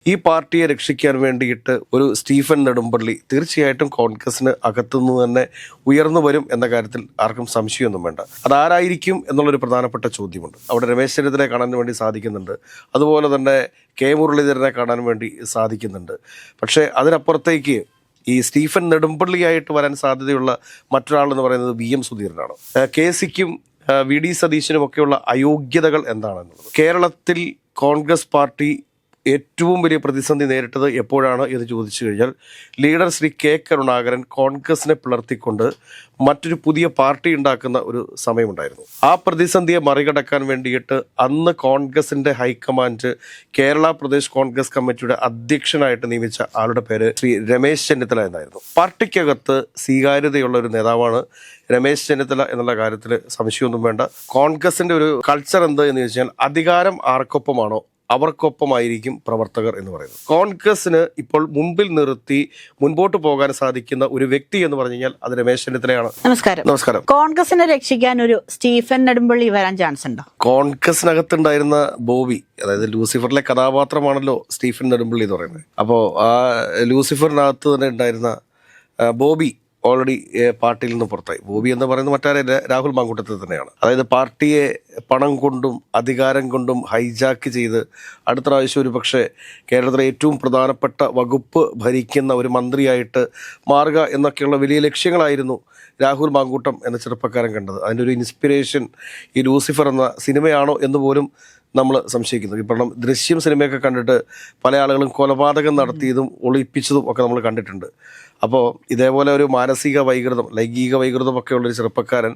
ഈ പാർട്ടിയെ രക്ഷിക്കാൻ വേണ്ടിയിട്ട് ഒരു സ്റ്റീഫൻ നെടുമ്പള്ളി തീർച്ചയായിട്ടും കോൺഗ്രസിന് അകത്തുനിന്ന് തന്നെ ഉയർന്നു വരും എന്ന കാര്യത്തിൽ ആർക്കും സംശയമൊന്നും വേണ്ട. അതാരായിരിക്കും എന്നുള്ളൊരു പ്രധാനപ്പെട്ട ചോദ്യമുണ്ട്. അവിടെ രമേശ് ചെന്നിത്തലയെ കാണാൻ വേണ്ടി സാധിക്കുന്നുണ്ട്, അതുപോലെ തന്നെ കെ മുരളീധരനെ കാണാൻ വേണ്ടി സാധിക്കുന്നുണ്ട്. പക്ഷേ അതിനപ്പുറത്തേക്ക് ഈ സ്റ്റീഫൻ നെടുമ്പള്ളിയായിട്ട് വരാൻ സാധ്യതയുള്ള മറ്റൊരാളെന്ന് പറയുന്നത് VM സുധീരനാണ്. KCക്കും VD സതീശനും ഒക്കെയുള്ള അയോഗ്യതകൾ എന്താണെന്നുള്ളത്, കേരളത്തിൽ കോൺഗ്രസ് പാർട്ടി ഏറ്റവും വലിയ പ്രതിസന്ധി നേരിട്ടത് എപ്പോഴാണ് എന്ന് ചോദിച്ചു കഴിഞ്ഞാൽ ലീഡർ ശ്രീ K കരുണാകരൻ കോൺഗ്രസിനെ പിളർത്തിക്കൊണ്ട് മറ്റൊരു പുതിയ പാർട്ടി ഉണ്ടാക്കുന്ന ഒരു സമയമുണ്ടായിരുന്നു. ആ പ്രതിസന്ധിയെ മറികടക്കാൻ വേണ്ടിയിട്ട് അന്ന് കോൺഗ്രസിന്റെ ഹൈക്കമാൻഡ് കേരള പ്രദേശ് കോൺഗ്രസ് കമ്മിറ്റിയുടെ അധ്യക്ഷനായിട്ട് നിയമിച്ച ആളുടെ പേര് ശ്രീ രമേശ് ചെന്നിത്തല എന്നായിരുന്നു. പാർട്ടിക്കകത്ത് സ്വീകാര്യതയുള്ള ഒരു നേതാവാണ് രമേശ് ചെന്നിത്തല എന്നുള്ള കാര്യത്തിൽ സംശയമൊന്നും വേണ്ട. കോൺഗ്രസിന്റെ ഒരു കൾച്ചർ എന്ത് എന്ന് ചോദിച്ചാൽ അധികാരം ആർക്കൊപ്പമാണോ അവർക്കൊപ്പമായിരിക്കും പ്രവർത്തകർ എന്ന് പറയുന്നത്. കോൺഗ്രസിന് ഇപ്പോൾ മുമ്പിൽ നിർത്തി മുൻപോട്ട് പോകാൻ സാധിക്കുന്ന ഒരു വ്യക്തി എന്ന് പറഞ്ഞു കഴിഞ്ഞാൽ അത് രമേശ് ചെന്നിത്തലയാണ്. നമസ്കാരം. കോൺഗ്രസിനെ രക്ഷിക്കാൻ ഒരു സ്റ്റീഫൻ നെടുമ്പള്ളി വരാൻ ചാൻസ് ഉണ്ടോ? കോൺഗ്രസിനകത്തുണ്ടായിരുന്ന ബോബി, അതായത് ലൂസിഫറിലെ കഥാപാത്രമാണല്ലോ സ്റ്റീഫൻ നെടുമ്പള്ളി എന്ന് പറയുന്നത്. അപ്പോൾ ആ ലൂസിഫറിനകത്ത് തന്നെ ഉണ്ടായിരുന്ന ബോബി ഓൾറെഡി പാർട്ടിയിൽ നിന്ന് പുറത്തായി. ബോബി എന്ന് പറയുന്നത് മറ്റാരല്ല, രാഹുൽ മാങ്കൂട്ടത്തിൽ തന്നെയാണ്. അതായത് പാർട്ടിയെ പണം കൊണ്ടും അധികാരം കൊണ്ടും ഹൈജാക്ക് ചെയ്ത് അടുത്ത പ്രാവശ്യം ഒരു പക്ഷേ കേരളത്തിലെ ഏറ്റവും പ്രധാനപ്പെട്ട വകുപ്പ് ഭരിക്കുന്ന ഒരു മന്ത്രിയായിട്ട് മാറുക എന്നൊക്കെയുള്ള വലിയ ലക്ഷ്യങ്ങളായിരുന്നു രാഹുൽ മാങ്കൂട്ടം എന്ന ചെറുപ്പക്കാരൻ കണ്ടത്. അതിൻ്റെ ഒരു ഇൻസ്പിറേഷൻ ഈ ലൂസിഫർ എന്ന സിനിമയാണോ എന്ന് പോലും നമ്മൾ സംശയിക്കുന്നു. ഇപ്പം ദൃശ്യം സിനിമയൊക്കെ കണ്ടിട്ട് പല ആളുകളും കൊലപാതകം നടത്തിയതും ഒളിപ്പിച്ചതും ഒക്കെ നമ്മൾ കണ്ടിട്ടുണ്ട്. അപ്പോൾ ഇതേപോലെ ഒരു മാനസിക വൈകൃതം, ലൈംഗിക വൈകൃതം ഒക്കെ ഉള്ളൊരു ചെറുപ്പക്കാരൻ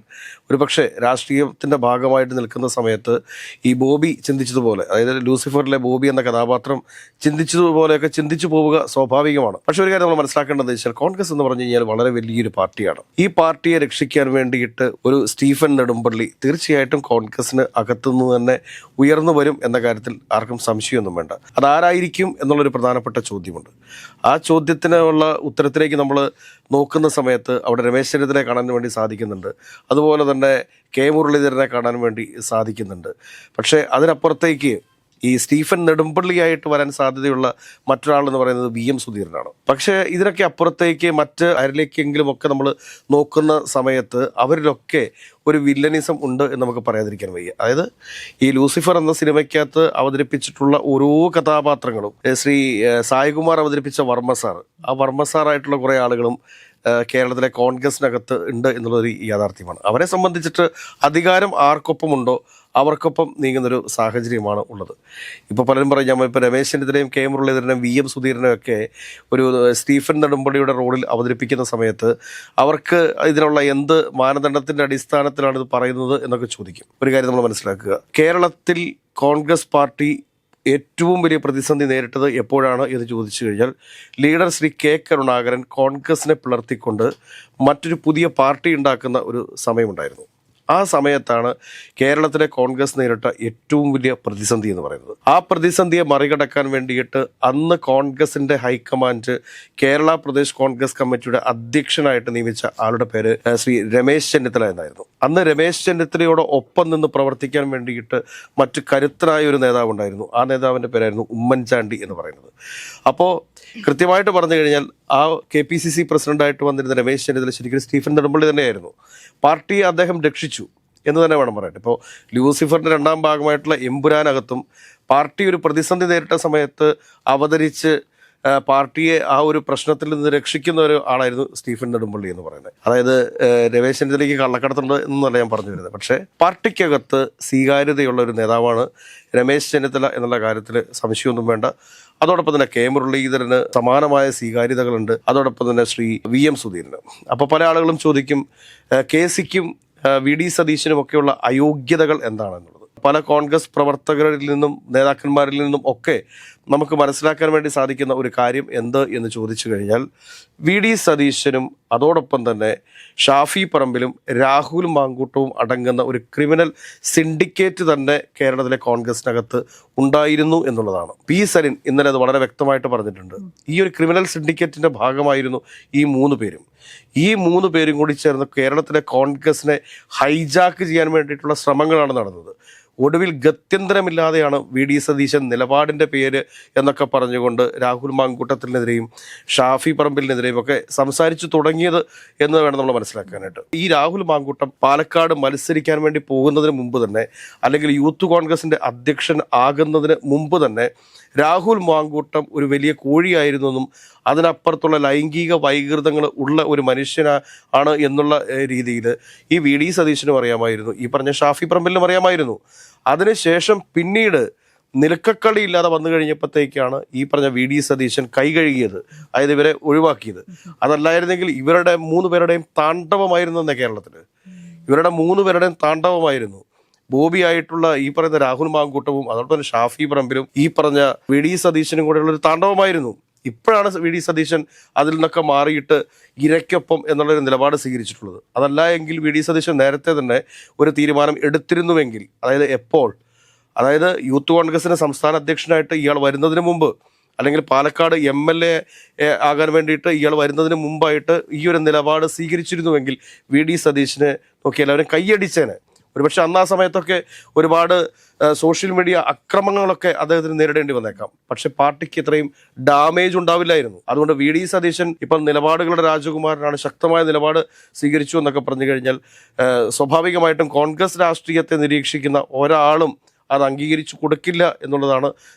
ഒരു പക്ഷേ രാഷ്ട്രീയത്തിൻ്റെ ഭാഗമായിട്ട് നിൽക്കുന്ന സമയത്ത് ഈ ബോബി ചിന്തിച്ചതുപോലെ, അതായത് ലൂസിഫറിലെ ബോബി എന്ന കഥാപാത്രം ചിന്തിച്ചതുപോലെയൊക്കെ ചിന്തിച്ചു പോവുക സ്വാഭാവികമാണ്. പക്ഷെ ഒരു കാര്യം നമ്മൾ മനസ്സിലാക്കേണ്ടത് വെച്ചാൽ കോൺഗ്രസ് എന്ന് പറഞ്ഞു കഴിഞ്ഞാൽ വളരെ വലിയൊരു പാർട്ടിയാണ്. ഈ പാർട്ടിയെ രക്ഷിക്കാൻ വേണ്ടിയിട്ട് ഒരു സ്റ്റീഫൻ നെടുമ്പള്ളി തീർച്ചയായിട്ടും കോൺഗ്രസിന് അകത്തുനിന്ന് തന്നെ ഉയർന്നു വരും എന്ന കാര്യത്തിൽ ആർക്കും സംശയമൊന്നും വേണ്ട. അതാരായിരിക്കും എന്നുള്ളൊരു പ്രധാനപ്പെട്ട ചോദ്യമുണ്ട്. ആ ചോദ്യത്തിനുള്ള ഉത്തരത്തിലേക്ക് നമ്മൾ നോക്കുന്ന സമയത്ത് അവിടെ രമേശ് ചെന്നിത്തലയെ കാണാൻ വേണ്ടി സാധിക്കുന്നുണ്ട്, അതുപോലെ തന്നെ കെ മുരളീധരനെ കാണാൻ വേണ്ടി സാധിക്കുന്നുണ്ട്. പക്ഷേ അതിനപ്പുറത്തേക്ക് ഈ സ്റ്റീഫൻ നെടുമ്പള്ളിയായിട്ട് വരാൻ സാധ്യതയുള്ള മറ്റൊരാളെന്ന് പറയുന്നത് VM സുധീരനാണ്. പക്ഷേ ഇതിനൊക്കെ അപ്പുറത്തേക്ക് മറ്റ് ആരിലേക്കെങ്കിലും ഒക്കെ നമ്മൾ നോക്കുന്ന സമയത്ത് അവരിലൊക്കെ ഒരു വില്ലനിസം ഉണ്ട് എന്ന് നമുക്ക് പറയാതിരിക്കാൻ വയ്യ. അതായത് ഈ ലൂസിഫർ എന്ന സിനിമയ്ക്കകത്ത് അവതരിപ്പിച്ചിട്ടുള്ള ഓരോ കഥാപാത്രങ്ങളും ശ്രീ സായികുമാർ അവതരിപ്പിച്ച വർമ്മ സാർ, ആ വർമ്മ സാറായിട്ടുള്ള കുറേ ആളുകളും കേരളത്തിലെ കോൺഗ്രസിനകത്ത് ഉണ്ട് എന്നുള്ളൊരു യാഥാർത്ഥ്യമാണ്. അവരെ സംബന്ധിച്ചിട്ട് അധികാരം ആർക്കൊപ്പമുണ്ടോ അവർക്കൊപ്പം നീങ്ങുന്നൊരു സാഹചര്യമാണ് ഉള്ളത്. ഇപ്പോൾ പലരും പറയും, ഇപ്പോൾ രമേശ് ചെന്നിത്തലയും കെ മുരളീധരനും VM സുധീരനും ഒക്കെ ഒരു സ്റ്റീഫൻ നെടുമ്പള്ളിയുടെ റോളിൽ അവതരിപ്പിക്കുന്ന സമയത്ത് അവർക്ക് ഇതിനുള്ള എന്ത് മാനദണ്ഡത്തിൻ്റെ അടിസ്ഥാനത്തിലാണ് ഇത് പറയുന്നത് എന്നൊക്കെ ചോദിക്കും. ഒരു കാര്യം നമ്മൾ മനസ്സിലാക്കുക, കേരളത്തിൽ കോൺഗ്രസ് പാർട്ടി ഏറ്റവും വലിയ പ്രതിസന്ധി നേരിട്ടത് എപ്പോഴാണ് എന്ന് ചോദിച്ചു കഴിഞ്ഞാൽ ലീഡർ ശ്രീ K കരുണാകരൻ കോൺഗ്രസിനെ പിളർത്തിക്കൊണ്ട് മറ്റൊരു പുതിയ പാർട്ടി ഉണ്ടാക്കുന്ന ഒരു സമയമുണ്ടായിരുന്നു. ആ സമയത്താണ് കേരളത്തിലെ കോൺഗ്രസ് നേരിട്ട ഏറ്റവും വലിയ പ്രതിസന്ധി എന്ന് പറയുന്നത്. ആ പ്രതിസന്ധിയെ മറികടക്കാൻ വേണ്ടിയിട്ട് അന്ന് കോൺഗ്രസിന്റെ ഹൈക്കമാൻഡ് കേരള പ്രദേശ് കോൺഗ്രസ് കമ്മിറ്റിയുടെ അധ്യക്ഷനായിട്ട് നിയമിച്ച ആളുടെ പേര് ശ്രീ രമേശ് ചെന്നിത്തല എന്നായിരുന്നു. അന്ന് രമേശ് ചെന്നിത്തലയോട് ഒപ്പം നിന്ന് പ്രവർത്തിക്കാൻ വേണ്ടിയിട്ട് മറ്റു കരുത്തരായ ഒരു നേതാവ് ഉണ്ടായിരുന്നു. ആ നേതാവിൻ്റെ പേരായിരുന്നു ഉമ്മൻചാണ്ടി എന്ന് പറയുന്നത്. അപ്പോൾ കൃത്യമായിട്ട് പറഞ്ഞു കഴിഞ്ഞാൽ ആ KPCC പ്രസിഡന്റായിട്ട് വന്നിരുന്ന രമേശ് ചെന്നിത്തല ശരിക്കും സ്റ്റീഫൻ നെടുമ്പള്ളി തന്നെയായിരുന്നു. പാർട്ടിയെ അദ്ദേഹം രക്ഷിച്ചു എന്ന് തന്നെ വേണം പറയാൻ. ഇപ്പോൾ ലൂസിഫറിൻ്റെ രണ്ടാം ഭാഗമായിട്ടുള്ള എമ്പുരാനകത്തും പാർട്ടി ഒരു പ്രതിസന്ധി നേരിട്ട സമയത്ത് അവതരിച്ച് പാർട്ടിയെ ആ ഒരു പ്രശ്നത്തിൽ നിന്ന് രക്ഷിക്കുന്ന ഒരു ആളായിരുന്നു സ്റ്റീഫൻ നെടുമ്പള്ളി എന്ന് പറയുന്നത്. അതായത് രമേശ് ചെന്നിത്തലയ്ക്ക് കള്ളക്കടത്തുണ്ട് എന്നല്ല ഞാൻ പറഞ്ഞു വരുന്നത്. പക്ഷേ പാർട്ടിക്കകത്ത് സ്വീകാര്യതയുള്ള ഒരു നേതാവാണ് രമേശ് ചെന്നിത്തല എന്നുള്ള കാര്യത്തിൽ സംശയമൊന്നും വേണ്ട. അതോടൊപ്പം തന്നെ കെ മുരളീധരന് സമാനമായ സ്വീകാര്യതകളുണ്ട്. അതോടൊപ്പം തന്നെ ശ്രീ VM സുധീരന്. അപ്പോൾ പല ആളുകളും ചോദിക്കും, KCക്കും VD സതീശനും ഒക്കെയുള്ള അയോഗ്യതകൾ എന്താണെന്നുള്ളത്. പല കോൺഗ്രസ് പ്രവർത്തകരിൽ നിന്നും നേതാക്കന്മാരിൽ നിന്നും ഒക്കെ നമുക്ക് മനസ്സിലാക്കാൻ വേണ്ടി സാധിക്കുന്ന ഒരു കാര്യം എന്ത് എന്ന് ചോദിച്ചു കഴിഞ്ഞാൽ VD സതീശനും അതോടൊപ്പം തന്നെ ഷാഫി പറമ്പിലും രാഹുൽ മാങ്കൂട്ടവും അടങ്ങുന്ന ഒരു ക്രിമിനൽ സിൻഡിക്കേറ്റ് തന്നെ കേരളത്തിലെ കോൺഗ്രസിനകത്ത് ഉണ്ടായിരുന്നു എന്നുള്ളതാണ്. P സരിൻ ഇന്നലെ അത് വളരെ വ്യക്തമായിട്ട് പറഞ്ഞിട്ടുണ്ട്. ഈ ഒരു ക്രിമിനൽ സിൻഡിക്കേറ്റിന്റെ ഭാഗമായിരുന്നു ഈ 3 പേരും. ഈ 3 പേരും കൂടി ചേർന്ന് കേരളത്തിലെ കോൺഗ്രസിനെ ഹൈജാക്ക് ചെയ്യാൻ വേണ്ടിയിട്ടുള്ള ശ്രമങ്ങളാണ് നടന്നത്. ഒടുവിൽ ഗത്യന്തരമില്ലാതെയാണ് വി.ഡി. സതീശൻ നിലപാടിൻ്റെ പേര് എന്നൊക്കെ പറഞ്ഞുകൊണ്ട് രാഹുൽ മാങ്കൂട്ടത്തിനെതിരെയും ഷാഫി പറമ്പിലിനെതിരെയും ഒക്കെ സംസാരിച്ചു തുടങ്ങിയത് എന്ന് വേണം നമ്മൾ മനസ്സിലാക്കാനായിട്ട്. ഈ രാഹുൽ മാങ്കൂട്ടം പാലക്കാട് മത്സരിക്കാൻ വേണ്ടി പോകുന്നതിന് മുമ്പ് തന്നെ, അല്ലെങ്കിൽ യൂത്ത് കോൺഗ്രസിൻ്റെ അധ്യക്ഷൻ ആകുന്നതിന് മുമ്പ് തന്നെ രാഹുൽ മാങ്കൂട്ടം ഒരു വലിയ കോഴിയായിരുന്നു എന്നും അതിനപ്പുറത്തുള്ള ലൈംഗിക വൈകൃതങ്ങൾ ഉള്ള ഒരു മനുഷ്യനാണ് എന്നുള്ള രീതിയിൽ ഈ വി.ഡി. സതീശനും അറിയാമായിരുന്നു, ഈ പറഞ്ഞ ഷാഫി പറമ്പിലിനും അറിയാമായിരുന്നു. അതിനുശേഷം പിന്നീട് നിലക്കക്കളി ഇല്ലാതെ വന്നു കഴിഞ്ഞപ്പോഴത്തേക്കാണ് ഈ പറഞ്ഞ വി.ഡി. സതീശൻ കൈ കഴുകിയത്, അതായത് ഇവരെ ഒഴിവാക്കിയത്. അതല്ലായിരുന്നെങ്കിൽ ഇവരുടെ 3 പേരുടെയും താണ്ഡവമായിരുന്നു എന്നേ കേരളത്തിൽ. ഇവരുടെ 3 പേരുടെയും താണ്ഡവമായിരുന്നു. ബോബി ആയിട്ടുള്ള ഈ പറയുന്ന രാഹുൽ മാങ്കൂട്ടവും അതോടൊപ്പം തന്നെ ഷാഫി പറമ്പിലും ഈ പറഞ്ഞ വി.ഡി. സതീശനും കൂടെയുള്ള ഒരു താണ്ഡവമായിരുന്നു. ഇപ്പോഴാണ് വി.ഡി. സതീശൻ അതിൽ നിന്നൊക്കെ മാറിയിട്ട് ഇരയ്ക്കൊപ്പം എന്നുള്ളൊരു നിലപാട് സ്വീകരിച്ചിട്ടുള്ളത്. അതല്ല എങ്കിൽ വി.ഡി. സതീശൻ നേരത്തെ തന്നെ ഒരു തീരുമാനം എടുത്തിരുന്നുവെങ്കിൽ, അതായത് എപ്പോൾ, അതായത് യൂത്ത് കോൺഗ്രസിന്റെ സംസ്ഥാന അധ്യക്ഷനായിട്ട് ഇയാൾ വരുന്നതിന് മുമ്പ്, അല്ലെങ്കിൽ പാലക്കാട് MLA ആകാൻ വേണ്ടിയിട്ട് ഇയാൾ വരുന്നതിന് മുമ്പായിട്ട് ഈ ഒരു നിലപാട് സ്വീകരിച്ചിരുന്നുവെങ്കിൽ വി.ഡി. സതീശനെ നോക്കി എല്ലാവരും കൈയടിച്ചേനെ. ഒരുപക്ഷെ അന്ന് ആ സമയത്തൊക്കെ ഒരുപാട് സോഷ്യൽ മീഡിയ അക്രമങ്ങളൊക്കെ അദ്ദേഹത്തിന് നേരിടേണ്ടി വന്നേക്കാം. പക്ഷെ പാർട്ടിക്ക് ഇത്രയും ഡാമേജ് ഉണ്ടാവില്ലായിരുന്നു. അതുകൊണ്ട് വി.ഡി. സതീശൻ ഇപ്പം നിലപാടുകളുടെ രാജകുമാരനാണ്, ശക്തമായ നിലപാട് സ്വീകരിച്ചു എന്നൊക്കെ പറഞ്ഞു കഴിഞ്ഞാൽ സ്വാഭാവികമായിട്ടും കോൺഗ്രസ് രാഷ്ട്രീയത്തെ നിരീക്ഷിക്കുന്ന ഒരാളും അത് അംഗീകരിച്ചു കൊടുക്കില്ല എന്നുള്ളതാണ്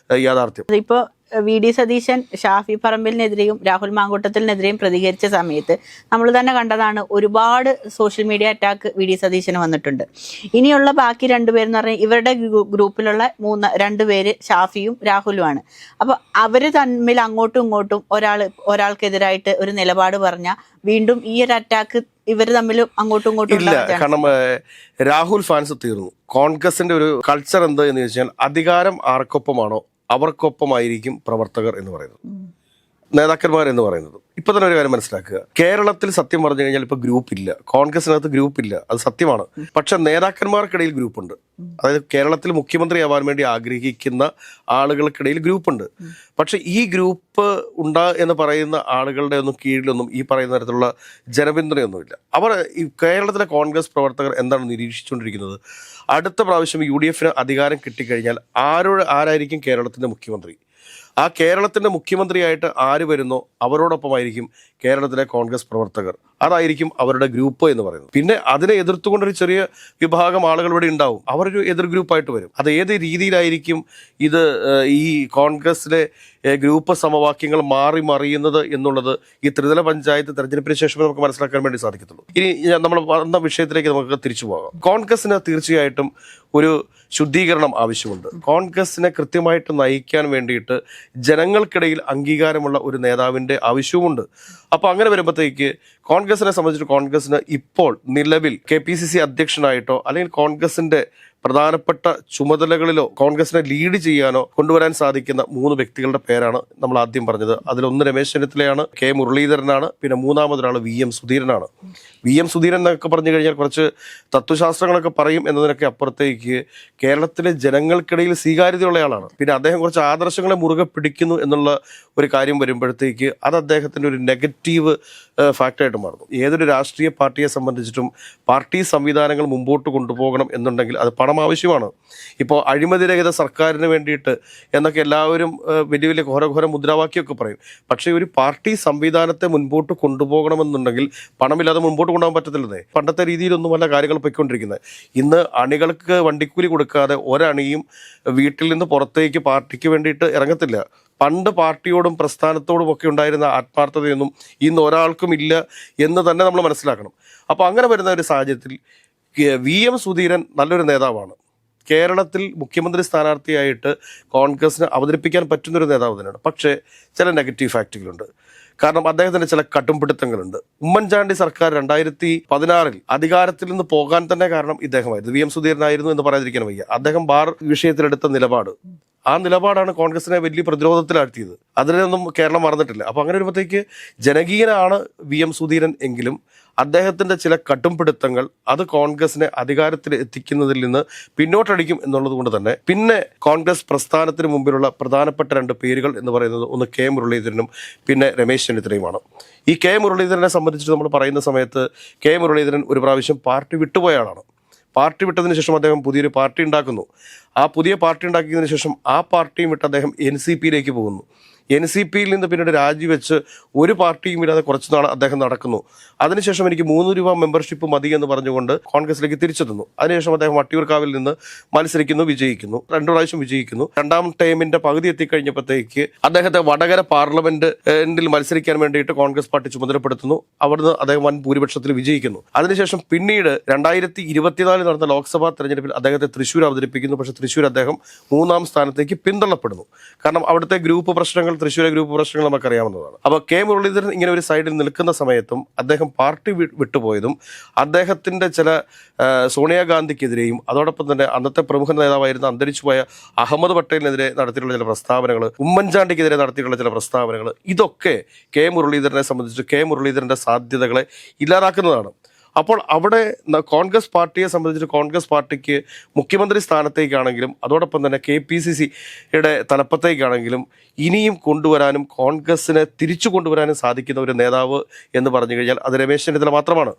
യാഥാർത്ഥ്യം. ഇപ്പോൾ വി.ഡി. സതീശൻ ഷാഫി പറമ്പിലിനെതിരെയും രാഹുൽ മാങ്കൂട്ടത്തിനെതിരെയും പ്രതികരിച്ച സമയത്ത് നമ്മൾ തന്നെ കണ്ടതാണ്, ഒരുപാട് സോഷ്യൽ മീഡിയ അറ്റാക്ക് വി.ഡി. സതീശന് വന്നിട്ടുണ്ട്. ഇനിയുള്ള ബാക്കി 2 പേരെന്ന് പറഞ്ഞാൽ ഇവരുടെ ഗ്രൂപ്പിലുള്ള 2 പേര് ഷാഫിയും രാഹുലുമാണ്. അപ്പോൾ അവർ തമ്മിൽ അങ്ങോട്ടും ഇങ്ങോട്ടും ഒരാൾക്കെതിരായിട്ട് ഒരു നിലപാട് പറഞ്ഞാൽ വീണ്ടും ഈ ഒരു അറ്റാക്ക് ഇവർ തമ്മിൽ അങ്ങോട്ടും ഇങ്ങോട്ടും ഇല്ല. കാരണം രാഹുൽ ഫാൻസ് തീർന്നു. കോൺഗ്രസിന്റെ ഒരു കൾച്ചർ എന്ത് എന്ന് ചോദിച്ചാൽ അധികാരം ആർക്കൊപ്പമാണോ അവർക്കൊപ്പമായിരിക്കും പ്രവർത്തകർ എന്ന് പറയുന്നത്, നേതാക്കന്മാർ എന്ന് പറയുന്നത്. ഇപ്പൊ തന്നെ ഒരു കാര്യം മനസ്സിലാക്കുക, കേരളത്തിൽ സത്യം പറഞ്ഞു കഴിഞ്ഞാൽ ഇപ്പൊ ഗ്രൂപ്പ് ഇല്ല, കോൺഗ്രസിനകത്ത് ഗ്രൂപ്പ് ഇല്ല, അത് സത്യമാണ്. പക്ഷെ നേതാക്കന്മാർക്കിടയിൽ ഗ്രൂപ്പുണ്ട്. അതായത് കേരളത്തിൽ മുഖ്യമന്ത്രി ആവാൻ വേണ്ടി ആഗ്രഹിക്കുന്ന ആളുകൾക്കിടയിൽ ഗ്രൂപ്പുണ്ട്. പക്ഷെ ഈ ഗ്രൂപ്പ് എന്ന് പറയുന്ന ആളുകളുടെ ഒന്നും കീഴിലൊന്നും ഈ പറയുന്ന തരത്തിലുള്ള ജനപിന്തുണയൊന്നുമില്ല. അവർ ഈ കേരളത്തിലെ കോൺഗ്രസ് പ്രവർത്തകർ എന്താണ് നിരീക്ഷിച്ചുകൊണ്ടിരിക്കുന്നത്, അടുത്ത പ്രാവശ്യം UDF അധികാരം കിട്ടിക്കഴിഞ്ഞാൽ ആരായിരിക്കും കേരളത്തിന്റെ മുഖ്യമന്ത്രി, ആ കേരളത്തിന്റെ മുഖ്യമന്ത്രിയായിട്ട് ആര് വരുന്നോ അവരോടൊപ്പമായിരിക്കും കേരളത്തിലെ കോൺഗ്രസ് പ്രവർത്തകർ. അതായിരിക്കും അവരുടെ ഗ്രൂപ്പ് എന്ന് പറയുന്നത്. പിന്നെ അതിനെ എതിർത്തുകൊണ്ടൊരു ചെറിയ വിഭാഗം ആളുകൾ ഇവിടെ ഉണ്ടാവും, അവരൊരു എതിർ ഗ്രൂപ്പായിട്ട് വരും. അത് ഏത് രീതിയിലായിരിക്കും ഇത് ഈ കോൺഗ്രസിലെ ഗ്രൂപ്പ് സമവാക്യങ്ങൾ മാറി മറിയുന്നത് എന്നുള്ളത് ഈ ത്രിതല പഞ്ചായത്ത് തെരഞ്ഞെടുപ്പിന് ശേഷമേ നമുക്ക് മനസ്സിലാക്കാൻ വേണ്ടി സാധിക്കത്തുള്ളൂ. ഇനി നമ്മൾ വന്ന വിഷയത്തിലേക്ക് നമുക്ക് തിരിച്ചു പോകാം. കോൺഗ്രസിന് തീർച്ചയായിട്ടും ഒരു ശുദ്ധീകരണം ആവശ്യമുണ്ട്. കോൺഗ്രസിനെ കൃത്യമായിട്ട് നയിക്കാൻ വേണ്ടിയിട്ട് ജനങ്ങൾക്കിടയിൽ അംഗീകാരമുള്ള ഒരു നേതാവിൻ്റെ ആവശ്യവുമുണ്ട്. അപ്പോൾ അങ്ങനെ വരുമ്പോഴത്തേക്ക് കോൺഗ്രസിനെ സംബന്ധിച്ചിട്ട് കോൺഗ്രസിന് ഇപ്പോൾ നിലവിൽ KPCC അധ്യക്ഷനായിട്ടോ അല്ലെങ്കിൽ കോൺഗ്രസിന്റെ പ്രധാനപ്പെട്ട ചുമതലകളിലോ കോൺഗ്രസിനെ ലീഡ് ചെയ്യാനോ കൊണ്ടുവരാൻ സാധിക്കുന്ന 3 വ്യക്തികളുടെ പേരാണ് നമ്മൾ ആദ്യം പറഞ്ഞത്. അതിലൊന്ന് രമേശ് ചെന്നിത്തലയാണ്, K മുരളീധരനാണ്, പിന്നെ മൂന്നാമതൊരാൾ VM സുധീരനാണ്. VM സുധീരൻ എന്നൊക്കെ പറഞ്ഞു കഴിഞ്ഞാൽ കുറച്ച് തത്വശാസ്ത്രങ്ങളൊക്കെ പറയും എന്നതിനൊക്കെ അപ്പുറത്തേക്ക് കേരളത്തിലെ ജനങ്ങൾക്കിടയിൽ സ്വീകാര്യതയുള്ള ആളാണ്. പിന്നെ അദ്ദേഹം കുറച്ച് ആദർശങ്ങളെ മുറുകെ പിടിക്കുന്നു എന്നുള്ള ഒരു കാര്യം വരുമ്പോഴത്തേക്ക് അത് അദ്ദേഹത്തിൻ്റെ ഒരു നെഗറ്റീവ് ഫാക്ടറായിട്ട് മാറുന്നു. ഏതൊരു രാഷ്ട്രീയ പാർട്ടിയെ സംബന്ധിച്ചിട്ടും പാർട്ടി സംവിധാനങ്ങൾ മുമ്പോട്ട് കൊണ്ടുപോകണം എന്നുണ്ടെങ്കിൽ അത് പണം ആവശ്യമാണ്. ഇപ്പോൾ അഴിമതിരഹിത സർക്കാരിന് വേണ്ടിയിട്ട് എന്നൊക്കെ എല്ലാവരും വലിയ വലിയ ഘോരഘോര മുദ്രാവാക്യമൊക്കെ പറയും. പക്ഷേ ഒരു പാർട്ടി സംവിധാനത്തെ മുൻപോട്ട് കൊണ്ടുപോകണമെന്നുണ്ടെങ്കിൽ പണമില്ലാതെ മുൻപോട്ട് കൊണ്ടുപോകാൻ പറ്റത്തില്ലെന്നേ. പണ്ടത്തെ രീതിയിലൊന്നുമല്ല കാര്യങ്ങൾ പൊയ്ക്കൊണ്ടിരിക്കുന്നത്. ഇന്ന് അണികൾക്ക് വണ്ടിക്കൂലി കൊടുക്കാതെ ഒരണിയും വീട്ടിൽ നിന്ന് പുറത്തേക്ക് പാർട്ടിക്ക് വേണ്ടിയിട്ട് ഇറങ്ങത്തില്ല. പണ്ട് പാർട്ടിയോടും പ്രസ്ഥാനത്തോടും ഒക്കെ ഉണ്ടായിരുന്ന ആത്മാർത്ഥതയൊന്നും ഇന്ന് ഒരാൾക്കും ഇല്ല എന്ന് തന്നെ നമ്മൾ മനസ്സിലാക്കണം. അപ്പോൾ അങ്ങനെ വരുന്ന ഒരു സാഹചര്യത്തിൽ VM സുധീരൻ നല്ലൊരു നേതാവാണ്. കേരളത്തിൽ മുഖ്യമന്ത്രി സ്ഥാനാർത്ഥിയായിട്ട് കോൺഗ്രസിന് അവതരിപ്പിക്കാൻ പറ്റുന്നൊരു നേതാവ് തന്നെയാണ്. പക്ഷേ ചില നെഗറ്റീവ് ഫാക്റ്റുകളുണ്ട്. കാരണം അദ്ദേഹത്തിന്റെ ചില കടുംപിടുത്തങ്ങളുണ്ട്. ഉമ്മൻചാണ്ടി സർക്കാർ 2016 അധികാരത്തിൽ നിന്ന് പോകാൻ തന്നെ കാരണം ഇദ്ദേഹമായിരുന്നു, VM സുധീരനായിരുന്നു എന്ന് പറയാതിരിക്കാൻ വയ്യ. അദ്ദേഹം ബാർ വിഷയത്തിലെടുത്ത നിലപാട്, ആ നിലപാടാണ് കോൺഗ്രസിനെ വലിയ പ്രതിരോധത്തിലാഴ്ത്തിയത്. അതിനൊന്നും കേരളം മറന്നിട്ടില്ല. അപ്പോൾ അങ്ങനെ വരുമ്പോഴത്തേക്ക് ജനകീയനാണ് VM സുധീരൻ എങ്കിലും അദ്ദേഹത്തിന്റെ ചില കടുംപിടുത്തങ്ങൾ അത് കോൺഗ്രസിനെ അധികാരത്തിൽ എത്തിക്കുന്നതിൽ നിന്ന് പിന്നോട്ടടിക്കും എന്നുള്ളത് കൊണ്ട് തന്നെ പിന്നെ കോൺഗ്രസ് പ്രസ്ഥാനത്തിന് മുമ്പിലുള്ള പ്രധാനപ്പെട്ട 2 പേരുകൾ എന്ന് പറയുന്നത് ഒന്ന് K മുരളീധരനും പിന്നെ രമേശ് ചെന്നിത്തലയുമാണ്. ഈ K മുരളീധരനെ സംബന്ധിച്ച് നമ്മൾ പറയുന്ന സമയത്ത് K മുരളീധരൻ ഒരു പ്രാവശ്യം പാർട്ടി വിട്ടുപോയ ആളാണ്. പാർട്ടി വിട്ടതിന് ശേഷം അദ്ദേഹം പുതിയൊരു പാർട്ടി ഉണ്ടാക്കുന്നു. ആ പുതിയ പാർട്ടി ഉണ്ടാക്കിയതിന് ശേഷം ആ പാർട്ടിയും വിട്ട് അദ്ദേഹം NCPയിലേക്ക് പോകുന്നു. NCPയിൽ നിന്ന് പിന്നീട് രാജിവെച്ച് ഒരു പാർട്ടിയും ഇല്ലാതെ കുറച്ച് നാൾ അദ്ദേഹം നടക്കുന്നു. അതിനുശേഷം എനിക്ക് 3 രൂപ മെമ്പർഷിപ്പ് മതി എന്ന് പറഞ്ഞുകൊണ്ട് കോൺഗ്രസിലേക്ക് തിരിച്ചെത്തുന്നു. അതിനുശേഷം അദ്ദേഹം വട്ടിയൂർക്കാവിൽ നിന്ന് മത്സരിക്കുന്നു, വിജയിക്കുന്നു, 2 പ്രാവശ്യം വിജയിക്കുന്നു. 2ാം ടൈമിന്റെ പകുതി എത്തിക്കഴിഞ്ഞപ്പോഴത്തേക്ക് അദ്ദേഹത്തെ വടകര പാർലമെന്റിൽ മത്സരിക്കാൻ വേണ്ടിയിട്ട് കോൺഗ്രസ് പാർട്ടി ചുമതലപ്പെടുത്തുന്നു. അവിടുന്ന് അദ്ദേഹം വൻ ഭൂരിപക്ഷത്തിൽ വിജയിക്കുന്നു. അതിനുശേഷം പിന്നീട് 2024 നടന്ന ലോക്സഭാ തെരഞ്ഞെടുപ്പിൽ അദ്ദേഹത്തെ തൃശ്ശൂർ അവതരിപ്പിക്കുന്നു. പക്ഷേ തൃശ്ശൂർ അദ്ദേഹം 3ാം സ്ഥാനത്തേക്ക് പിന്തള്ളപ്പെടുന്നു. കാരണം അവിടുത്തെ ഗ്രൂപ്പ് പ്രശ്നങ്ങൾ, തൃശ്ശൂരെ ഗ്രൂപ്പ് പ്രശ്നങ്ങൾ നമുക്കറിയാവുന്നതാണ്. അപ്പോൾ കെ മുരളീധരൻ ഇങ്ങനെ ഒരു സൈഡിൽ നിൽക്കുന്ന സമയത്തും അദ്ദേഹം പാർട്ടി വിട്ടുപോയതും അദ്ദേഹത്തിന്റെ ചില സോണിയാഗാന്ധിക്കെതിരെയും അതോടൊപ്പം തന്നെ അന്നത്തെ പ്രമുഖ നേതാവായിരുന്ന അന്തരിച്ചുപോയ അഹമ്മദ് പട്ടേലിനെതിരെ നടത്തിയിട്ടുള്ള ചില പ്രസ്താവനകൾ, ഉമ്മൻചാണ്ടിക്കെതിരെ നടത്തിയിട്ടുള്ള ചില പ്രസ്താവനകൾ, ഇതൊക്കെ കെ മുരളീധരനെ സംബന്ധിച്ച് കെ മുരളീധരന്റെ സാധ്യതകളെ ഇല്ലാതാക്കുന്നതാണ്. അപ്പോൾ അവിടെ കോൺഗ്രസ് പാർട്ടിയെ സംബന്ധിച്ച് കോൺഗ്രസ് പാർട്ടിക്ക് മുഖ്യമന്ത്രി സ്ഥാനത്തേക്കാണെങ്കിലും അതോടൊപ്പം തന്നെ KPCCയുടെ തലപ്പത്തേക്കാണെങ്കിലും ഇനിയും കൊണ്ടുവരാനും കോൺഗ്രസിനെ തിരിച്ചു കൊണ്ടുവരാനും സാധിക്കുന്ന ഒരു നേതാവ് എന്ന് പറഞ്ഞു കഴിഞ്ഞാൽ അത് രമേശ് ചെന്നിത്തല മാത്രമാണ്.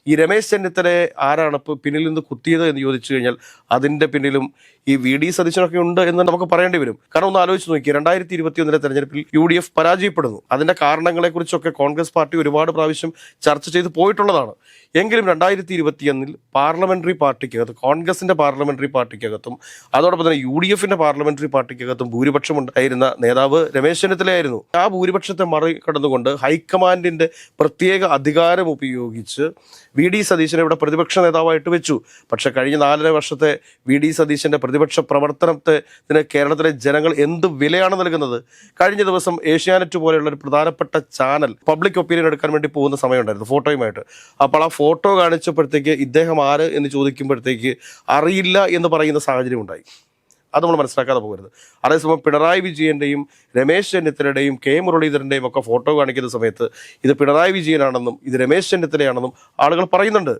ഈ രമേശ് ചെന്നിത്തലയെ ആരാണ് ഇപ്പോൾ പിന്നിൽ നിന്ന് കുത്തിയത് എന്ന് ചോദിച്ചു കഴിഞ്ഞാൽ അതിൻ്റെ പിന്നിലും ഈ VD സതീശനൊക്കെ ഉണ്ട് എന്ന് നമുക്ക് പറയേണ്ടി വരും. കാരണം ഒന്ന് ആലോചിച്ച് നോക്കി, 2021 തെരഞ്ഞെടുപ്പിൽ UDF പരാജയപ്പെടുന്നു. അതിൻ്റെ കാരണങ്ങളെക്കുറിച്ചൊക്കെ കോൺഗ്രസ് പാർട്ടി ഒരുപാട് പ്രാവശ്യം ചർച്ച ചെയ്ത് പോയിട്ടുള്ളതാണ്. എങ്കിലും 2021 പാർലമെന്ററി പാർട്ടിക്കകത്ത്, കോൺഗ്രസിന്റെ പാർലമെന്ററി പാർട്ടിക്കകത്തും അതോടൊപ്പം തന്നെ UDFന്റെ പാർലമെന്ററി പാർട്ടിക്കകത്തും ഭൂരിപക്ഷം ഉണ്ടായിരുന്ന നേതാവ് രമേശ് ചെന്നിത്തലയായിരുന്നു. ആ ഭൂരിപക്ഷത്തെ മറികടന്നുകൊണ്ട് ഹൈക്കമാൻഡിന്റെ പ്രത്യേക അധികാരം ഉപയോഗിച്ച് VD സതീശനെ ഇവിടെ പ്രതിപക്ഷ നേതാവായിട്ട് വെച്ചു. പക്ഷെ കഴിഞ്ഞ 4.5 വർഷത്തെ VD സതീശന്റെ പ്രതിപക്ഷ പ്രവർത്തനത്തിന് കേരളത്തിലെ ജനങ്ങൾ എന്ത് വിലയാണ് നൽകുന്നത്? കഴിഞ്ഞ ദിവസം ഏഷ്യാനെറ്റ് പോലെയുള്ള ഒരു പ്രധാനപ്പെട്ട ചാനൽ പബ്ലിക് ഒപ്പീനിയൻ എടുക്കാൻ വേണ്ടി പോകുന്ന സമയമുണ്ടായിരുന്നു ഫോട്ടോയുമായിട്ട്. അപ്പോൾ ആ ഫോട്ടോ കാണിച്ചപ്പോഴത്തേക്ക് ഇദ്ദേഹം ആര് എന്ന് ചോദിക്കുമ്പോഴത്തേക്ക് അറിയില്ല എന്ന് പറയുന്ന സാഹചര്യം ഉണ്ടായി. അത് നമ്മൾ മനസ്സിലാക്കാതെ പോകരുത്. അതേസമയം പിണറായി വിജയന്റെയും രമേശ് ചെന്നിത്തലയുടെയും കെ മുരളീധരന്റെയും ഒക്കെ ഫോട്ടോ കാണിക്കുന്ന സമയത്ത് ഇത് പിണറായി വിജയനാണെന്നും ഇത് രമേശ് ചെന്നിത്തലയാണെന്നും ആളുകൾ പറയുന്നുണ്ട്.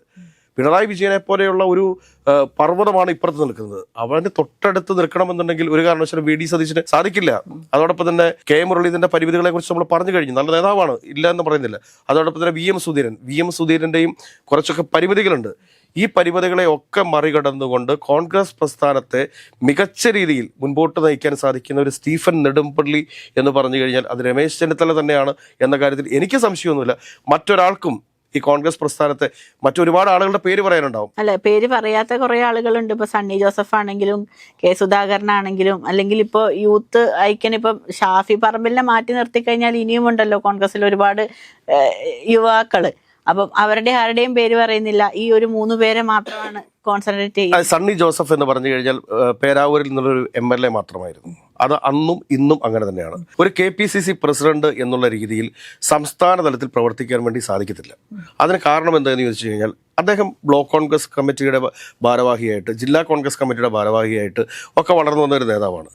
പിണറായി വിജയനെ പോലെയുള്ള ഒരു പർവ്വതമാണ് ഇപ്പുറത്ത് നിൽക്കുന്നത്. അവന് തൊട്ടടുത്ത് നിൽക്കണമെന്നുണ്ടെങ്കിൽ ഒരു കാരണവശാലും VD സതീശന് സാധിക്കില്ല. അതോടൊപ്പം തന്നെ കെ മുരളീധരന്റെ പരിമിതികളെ കുറിച്ച് നമ്മൾ പറഞ്ഞു കഴിഞ്ഞു. നല്ല നേതാവാണ്, ഇല്ല എന്ന് പറയുന്നില്ല. അതോടൊപ്പം തന്നെ VM സുധീരന്റെയും കുറച്ചൊക്കെ പരിമിതികളുണ്ട്. ഈ പരിമിതികളെ ഒക്കെ മറികടന്നുകൊണ്ട് കോൺഗ്രസ് പ്രസ്ഥാനത്തെ മികച്ച രീതിയിൽ മുൻപോട്ട് നയിക്കാൻ സാധിക്കുന്ന ഒരു സ്റ്റീഫൻ നെടുമ്പള്ളി എന്ന് പറഞ്ഞു കഴിഞ്ഞാൽ അത് രമേശ് ചെന്നിത്തല തന്നെയാണ് എന്ന കാര്യത്തിൽ എനിക്ക് സംശയമൊന്നുമില്ല. മറ്റൊരാൾക്കും ഈ കോൺഗ്രസ് പ്രസ്ഥാനത്തെ മറ്റൊരുപാട് ആളുകളുടെ പേര് പറയാനുണ്ടാവും. അല്ല, പേര് പറയാത്ത കുറെ ആളുകളുണ്ട്. ഇപ്പൊ സണ്ണി ജോസഫ് ആണെങ്കിലും കെ സുധാകരനാണെങ്കിലും അല്ലെങ്കിൽ ഇപ്പൊ യൂത്ത് ഐക്യൻ ഇപ്പം ഷാഫി പറമ്പിലിനെ മാറ്റി നിർത്തി കഴിഞ്ഞാൽ ഇനിയും ഉണ്ടല്ലോ കോൺഗ്രസിൽ ഒരുപാട് യുവാക്കള്. അപ്പം അവരുടെ ആരുടെയും പേര് പറയുന്നില്ല, ഈ ഒരു 3 പേരെ മാത്രമാണ് കോൺസെൻട്രേറ്റ് ചെയ്യുന്നത്. സണ്ണി ജോസഫ് എന്ന് പറഞ്ഞു കഴിഞ്ഞാൽ പേരാവൂരിൽ നിന്നുള്ളൊരു MLA മാത്രമായിരുന്നു. അത് അന്നും ഇന്നും അങ്ങനെ തന്നെയാണ്. ഒരു KPCC പ്രസിഡന്റ് എന്നുള്ള രീതിയിൽ സംസ്ഥാന തലത്തിൽ പ്രവർത്തിക്കാൻ വേണ്ടി സാധിക്കത്തില്ല. അതിന് കാരണം എന്താണെന്ന് ചോദിച്ചു കഴിഞ്ഞാൽ അദ്ദേഹം ബ്ലോക്ക് കോൺഗ്രസ് കമ്മിറ്റിയുടെ ഭാരവാഹിയായിട്ട്, ജില്ലാ കോൺഗ്രസ് കമ്മിറ്റിയുടെ ഭാരവാഹിയായിട്ട് ഒക്കെ വളർന്നു വന്ന ഒരു നേതാവാണ്.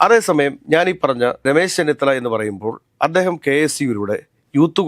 അതേസമയം ഞാൻ ഈ പറഞ്ഞ രമേശ് ചെന്നിത്തല എന്ന് പറയുമ്പോൾ അദ്ദേഹം KSUവിലൂടെ, യൂത്ത്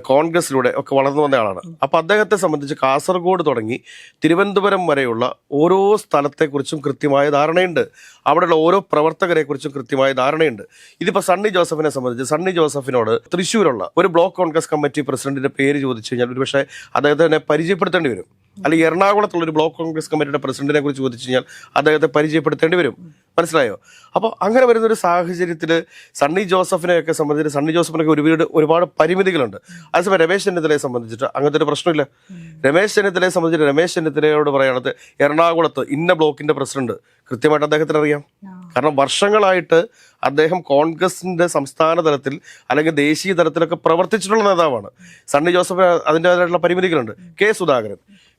കോൺഗ്രസിലൂടെ ഒക്കെ വളർന്നു വന്ന ആളാണ്. അപ്പോൾ അദ്ദേഹത്തെ സംബന്ധിച്ച് കാസർഗോഡ് തുടങ്ങി തിരുവനന്തപുരം വരെയുള്ള ഓരോ സ്ഥലത്തെക്കുറിച്ചും കൃത്യമായ ധാരണയുണ്ട്. അവിടെയുള്ള ഓരോ പ്രവർത്തകരെക്കുറിച്ചും കൃത്യമായ ധാരണയുണ്ട്. ഇതിപ്പോൾ സണ്ണി ജോസഫിനെ സംബന്ധിച്ച് സണ്ണി ജോസഫിനോട് തൃശ്ശൂരുള്ള ഒരു ബ്ലോക്ക് കോൺഗ്രസ് കമ്മിറ്റി പ്രസിഡന്റിന്റെ പേര് ചോദിച്ചു കഴിഞ്ഞാൽ ഒരുപക്ഷെ അദ്ദേഹത്തെ പരിചയപ്പെടുത്തേണ്ടി വരും. അല്ലെങ്കിൽ എറണാകുളത്തുള്ള ഒരു ബ്ലോക്ക് കോൺഗ്രസ് കമ്മിറ്റിയുടെ പ്രസിഡന്റിനെ കുറിച്ച് ചോദിച്ചു കഴിഞ്ഞാൽ അദ്ദേഹത്തെ പരിചയപ്പെടുത്തേണ്ടി വരും. മനസ്സിലായോ? അപ്പോൾ അങ്ങനെ വരുന്നൊരു സാഹചര്യത്തിൽ സണ്ണി ജോസഫിനെയൊക്കെ സംബന്ധിച്ച് സണ്ണി ജോസഫിനൊക്കെ ഒരുപാട് പരിമിതികളുണ്ട്. അതേസമയം രമേശ് ചെന്നിത്തലയെ സംബന്ധിച്ചിട്ട് അങ്ങനത്തെ ഒരു പ്രശ്നമില്ല. രമേശ് ചെന്നിത്തലയെ സംബന്ധിച്ചിട്ട് രമേശ് ചെന്നിത്തലയോട് പറയുന്നത് എറണാകുളത്ത് ഇന്ന ബ്ലോക്കിന്റെ പ്രസിഡന്റ് കൃത്യമായിട്ട് അദ്ദേഹത്തിന് അറിയാം. കാരണം വർഷങ്ങളായിട്ട് അദ്ദേഹം കോൺഗ്രസിന്റെ സംസ്ഥാന തലത്തിൽ അല്ലെങ്കിൽ ദേശീയ തലത്തിലൊക്കെ പ്രവർത്തിച്ചിട്ടുള്ള നേതാവാണ്. സണ്ണി ജോസഫ് അതിൻ്റെതായിട്ടുള്ള പരിമിതികളുണ്ട്.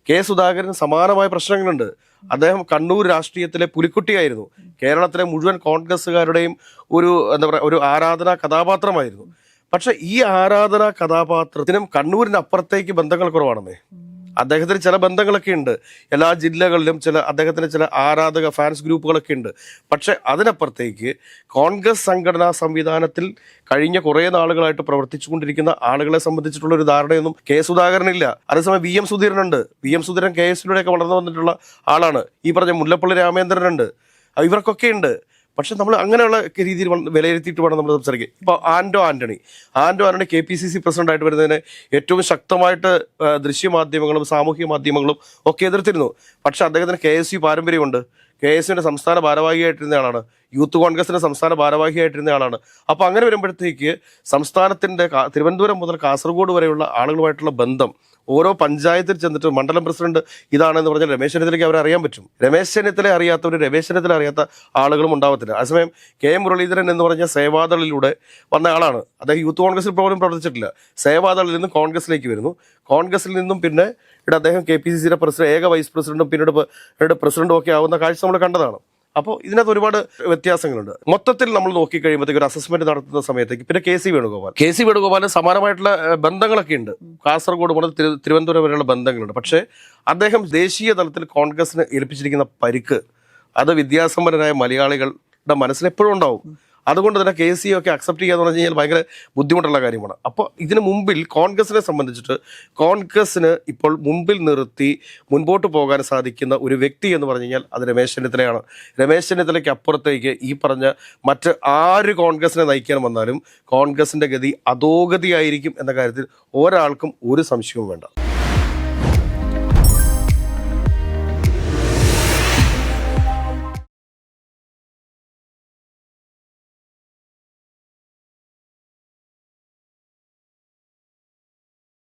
കെ സുധാകരൻ സമാനമായ പ്രശ്നങ്ങളുണ്ട്. അദ്ദേഹം കണ്ണൂർ രാഷ്ട്രീയത്തിലെ പുലിക്കുട്ടിയായിരുന്നു. കേരളത്തിലെ മുഴുവൻ കോൺഗ്രസ്സുകാരുടെയും ഒരു ആരാധനാ കഥാപാത്രമായിരുന്നു. പക്ഷെ ഈ ആരാധനാ കഥാപാത്രത്തിനും കണ്ണൂരിന് അപ്പുറത്തേക്ക് ബന്ധങ്ങൾ കുറവാണെന്നേ. അദ്ദേഹത്തിന് ചില ബന്ധങ്ങളൊക്കെ ഉണ്ട്. എല്ലാ ജില്ലകളിലും അദ്ദേഹത്തിന് ചില ആരാധക ഫാൻസ് ഗ്രൂപ്പുകളൊക്കെ ഉണ്ട്. പക്ഷെ അതിനപ്പുറത്തേക്ക് കോൺഗ്രസ് സംഘടനാ സംവിധാനത്തിൽ കഴിഞ്ഞ കുറേ നാളുകളായിട്ട് പ്രവർത്തിച്ചുകൊണ്ടിരിക്കുന്ന ആളുകളെ സംബന്ധിച്ചിട്ടുള്ള ഒരു ധാരണയൊന്നും കെ സുധാകരനില്ല. അതേസമയം VM സുധീരനുണ്ട്. VM സുധീരൻ KSലൂടെയൊക്കെ വളർന്നു വന്നിട്ടുള്ള ആളാണ്. ഈ പറഞ്ഞ മുല്ലപ്പള്ളി രാമേന്ദ്രനുണ്ട്. ഇവർക്കൊക്കെ ഉണ്ട്. പക്ഷെ നമ്മൾ അങ്ങനെയുള്ള രീതിയിൽ വിലയിരുത്തിയിട്ട് വേണം നമ്മൾ സംസാരിക്കുക. ഇപ്പോൾ ആന്റോ ആന്റണി KPCC പ്രസിഡന്റായിട്ട് വരുന്നതിന് ഏറ്റവും ശക്തമായിട്ട് ദൃശ്യമാധ്യമങ്ങളും സാമൂഹിക മാധ്യമങ്ങളും ഒക്കെ എതിർത്തിരുന്നു. പക്ഷെ അദ്ദേഹത്തിന് KSU പാരമ്പര്യമുണ്ട്. KSUവിന്റെ സംസ്ഥാന ഭാരവാഹിയായിട്ടിരുന്ന ആളാണ്, യൂത്ത് കോൺഗ്രസിന്റെ സംസ്ഥാന ഭാരവാഹിയായിട്ടിരുന്ന ആളാണ്. അപ്പോൾ അങ്ങനെ വരുമ്പോഴത്തേക്ക് സംസ്ഥാനത്തിന്റെ തിരുവനന്തപുരം മുതൽ കാസർഗോഡ് വരെയുള്ള ആളുകളുമായിട്ടുള്ള ബന്ധം ഓരോ പഞ്ചായത്തിൽ ചെന്നിട്ട് മണ്ഡലം പ്രസിഡന്റ് ഇതാണെന്ന് പറഞ്ഞാൽ രമേശ് ചെന്നിത്തലയ്ക്ക് അവരെ അറിയാൻ പറ്റും. രമേശ് ചെന്നിത്തല അറിയാത്തവർ രമേശ് ചെന്നിത്തല അറിയാത്ത ആളുകളും ഉണ്ടാവത്തില്ല. അതേസമയം KM മുരളീധരൻ എന്ന് പറഞ്ഞ സേവാദളിലൂടെ വന്ന ആളാണ്. അദ്ദേഹം യൂത്ത് കോൺഗ്രസിൽ പോലും പ്രവർത്തിച്ചിട്ടില്ല. സേവാദളിൽ നിന്നും കോൺഗ്രസിലേക്ക് വരുന്നു. കോൺഗ്രസിൽ നിന്നും പിന്നെ ഇവിടെ അദ്ദേഹം KPCCയുടെ ഏക വൈസ് പ്രസിഡന്റും പിന്നീട് പ്രസിഡന്റും ഒക്കെ ആവുന്ന കാഴ്ച നമ്മൾ കണ്ടതാണ്. അപ്പോൾ ഇതിനകത്ത് ഒരുപാട് വ്യത്യാസങ്ങളുണ്ട്. മൊത്തത്തിൽ നമ്മൾ നോക്കിക്കഴിയുമ്പോഴത്തേക്ക് ഒരു അസസ്മെന്റ് നടത്തുന്ന സമയത്തേക്ക് പിന്നെ KC വേണുഗോപാൽ സമാനമായിട്ടുള്ള ബന്ധങ്ങളൊക്കെ ഉണ്ട്. കാസർഗോഡ് മുതൽ തിരുവനന്തപുരം വരെയുള്ള ബന്ധങ്ങളുണ്ട്. പക്ഷേ അദ്ദേഹം ദേശീയ തലത്തിൽ കോൺഗ്രസിന് ഏൽപ്പിച്ചിരിക്കുന്ന പരിക്ക് അത് വിദ്യാസമ്പന്നരായ മലയാളികളുടെ മനസ്സിൽ എപ്പോഴും ഉണ്ടാവും. അതുകൊണ്ട് തന്നെ KC ഒക്കെ അക്സെപ്റ്റ് ചെയ്യാന്ന് പറഞ്ഞു കഴിഞ്ഞാൽ ഭയങ്കര ബുദ്ധിമുട്ടുള്ള കാര്യമാണ്. അപ്പോൾ ഇതിന് മുമ്പിൽ കോൺഗ്രസിനെ സംബന്ധിച്ചിട്ട് കോൺഗ്രസിന് ഇപ്പോൾ മുമ്പിൽ നിർത്തി മുൻപോട്ട് പോകാൻ സാധിക്കുന്ന ഒരു വ്യക്തി എന്ന് പറഞ്ഞു കഴിഞ്ഞാൽ അത് രമേശ് ചെന്നിത്തലയാണ്. രമേശ് ചെന്നിത്തലയ്ക്ക് അപ്പുറത്തേക്ക് ഈ പറഞ്ഞ മറ്റ് ആര് കോൺഗ്രസിനെ നയിക്കാൻ വന്നാലും കോൺഗ്രസിന്റെ ഗതി അധോഗതിയായിരിക്കും എന്ന കാര്യത്തിൽ ഒരാൾക്കും ഒരു സംശയവും വേണ്ട.